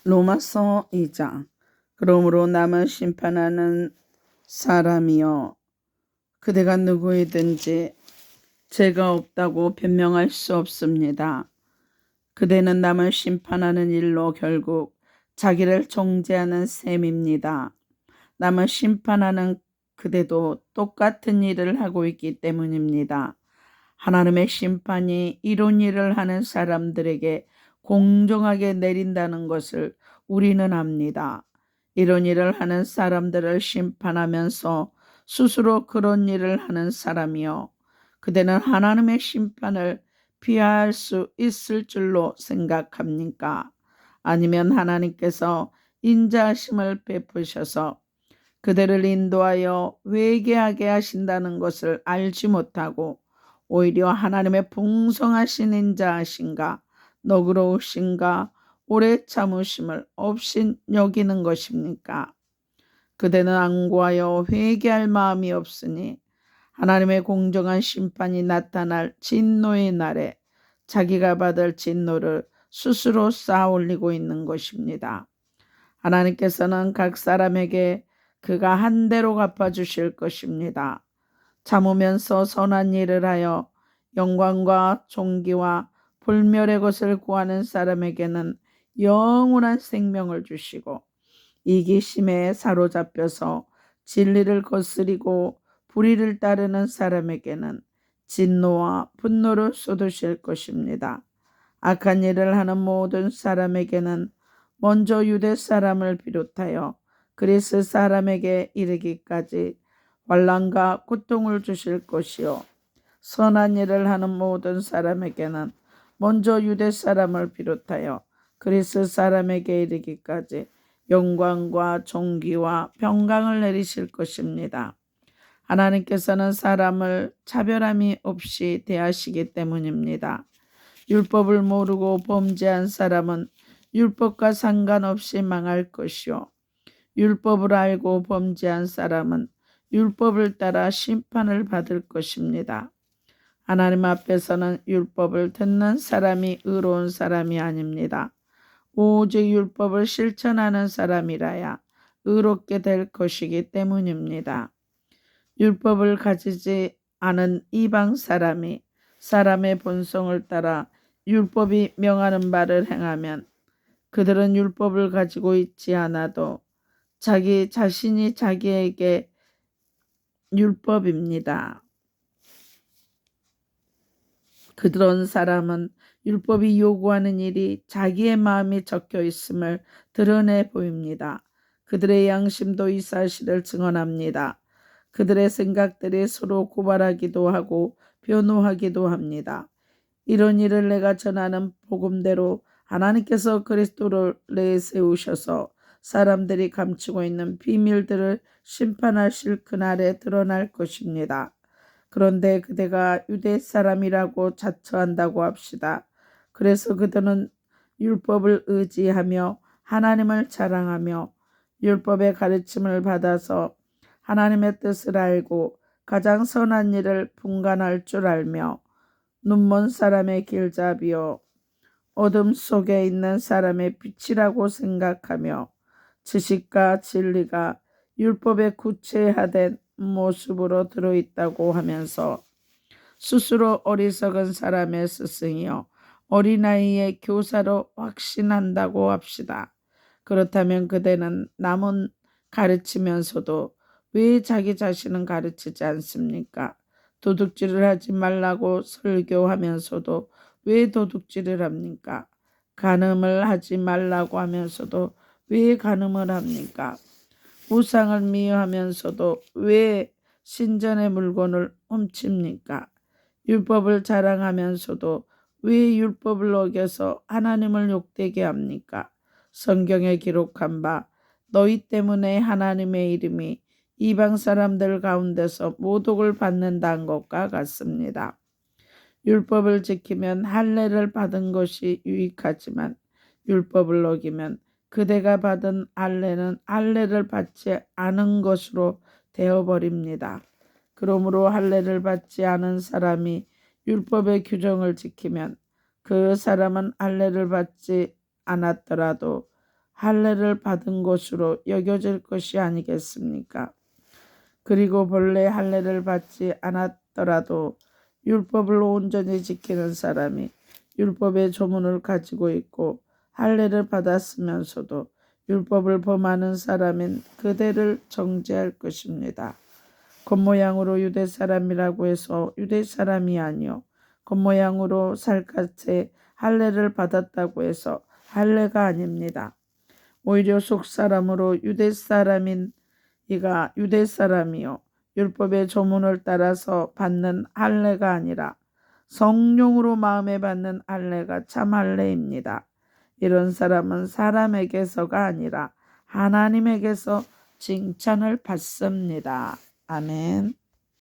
로마서 2장. 그러므로 남을 심판하는 사람이여, 그대가 누구이든지 죄가 없다고 변명할 수 없습니다. 그대는 남을 심판하는 일로 결국 자기를 정죄하는 셈입니다. 남을 심판하는 그대도 똑같은 일을 하고 있기 때문입니다. 하나님의 심판이 이런 일을 하는 사람들에게 공정하게 내린다는 것을 우리는 압니다. 이런 일을 하는 사람들을 심판하면서 스스로 그런 일을 하는 사람이요, 그대는 하나님의 심판을 피할 수 있을 줄로 생각합니까? 아니면 하나님께서 인자하심을 베푸셔서 그대를 인도하여 회개하게 하신다는 것을 알지 못하고 오히려 하나님의 풍성하신 인자하심과 너그러우심과 오래 참으심을 없이 여기는 것입니까? 그대는 안구하여 회개할 마음이 없으니 하나님의 공정한 심판이 나타날 진노의 날에 자기가 받을 진노를 스스로 쌓아올리고 있는 것입니다. 하나님께서는 각 사람에게 그가 한 대로 갚아주실 것입니다. 참으면서 선한 일을 하여 영광과 존귀와 불멸의 것을 구하는 사람에게는 영원한 생명을 주시고, 이기심에 사로잡혀서 진리를 거스리고 불의를 따르는 사람에게는 진노와 분노를 쏟으실 것입니다. 악한 일을 하는 모든 사람에게는 먼저 유대 사람을 비롯하여 그리스 사람에게 이르기까지 환난과 고통을 주실 것이요, 선한 일을 하는 모든 사람에게는 먼저 유대 사람을 비롯하여 그리스 사람에게 이르기까지 영광과 존귀와 평강을 내리실 것입니다. 하나님께서는 사람을 차별함이 없이 대하시기 때문입니다. 율법을 모르고 범죄한 사람은 율법과 상관없이 망할 것이요, 율법을 알고 범죄한 사람은 율법을 따라 심판을 받을 것입니다. 하나님 앞에서는 율법을 듣는 사람이 의로운 사람이 아닙니다. 오직 율법을 실천하는 사람이라야 의롭게 될 것이기 때문입니다. 율법을 가지지 않은 이방 사람이 사람의 본성을 따라 율법이 명하는 바를 행하면 그들은 율법을 가지고 있지 않아도 자기 자신이 자기에게 율법입니다. 그런 사람은 율법이 요구하는 일이 자기의 마음에 적혀 있음을 드러내 보입니다. 그들의 양심도 이 사실을 증언합니다. 그들의 생각들이 서로 고발하기도 하고 변호하기도 합니다. 이런 일을 내가 전하는 복음대로 하나님께서 그리스도를 내세우셔서 사람들이 감추고 있는 비밀들을 심판하실 그날에 드러날 것입니다. 그런데 그대가 유대 사람이라고 자처한다고 합시다. 그래서 그들은 율법을 의지하며 하나님을 자랑하며 율법의 가르침을 받아서 하나님의 뜻을 알고 가장 선한 일을 분간할 줄 알며 눈먼 사람의 길잡이요, 어둠 속에 있는 사람의 빛이라고 생각하며 지식과 진리가 율법에 구체화된 모습으로 들어있다고 하면서 스스로 어리석은 사람의 스승이요 어린아이의 교사로 확신한다고 합시다. 그렇다면 그대는 남은 가르치면서도 왜 자기 자신은 가르치지 않습니까? 도둑질을 하지 말라고 설교하면서도 왜 도둑질을 합니까? 간음을 하지 말라고 하면서도 왜 간음을 합니까? 우상을 미워하면서도 왜 신전의 물건을 훔칩니까? 율법을 자랑하면서도 왜 율법을 어겨서 하나님을 욕되게 합니까? 성경에 기록한 바 너희 때문에 하나님의 이름이 이방 사람들 가운데서 모독을 받는다는 것과 같습니다. 율법을 지키면 할례를 받은 것이 유익하지만 율법을 어기면 그대가 받은 할례는 할례를 받지 않은 것으로 되어버립니다. 그러므로 할례를 받지 않은 사람이 율법의 규정을 지키면 그 사람은 할례를 받지 않았더라도 할례를 받은 것으로 여겨질 것이 아니겠습니까? 그리고 본래 할례를 받지 않았더라도 율법을 온전히 지키는 사람이 율법의 조문을 가지고 있고 할례를 받았으면서도 율법을 범하는 사람인 그대를 정죄할 것입니다. 겉모양으로 유대 사람이라고 해서 유대 사람이 아니요 겉모양으로 살갗에 할례를 받았다고 해서 할례가 아닙니다. 오히려 속사람으로 유대 사람인 이가 유대 사람이요 율법의 조문을 따라서 받는 할례가 아니라 성령으로 마음에 받는 할례가 참 할례입니다. 이런 사람은 사람에게서가 아니라 하나님에게서 칭찬을 받습니다. 아멘.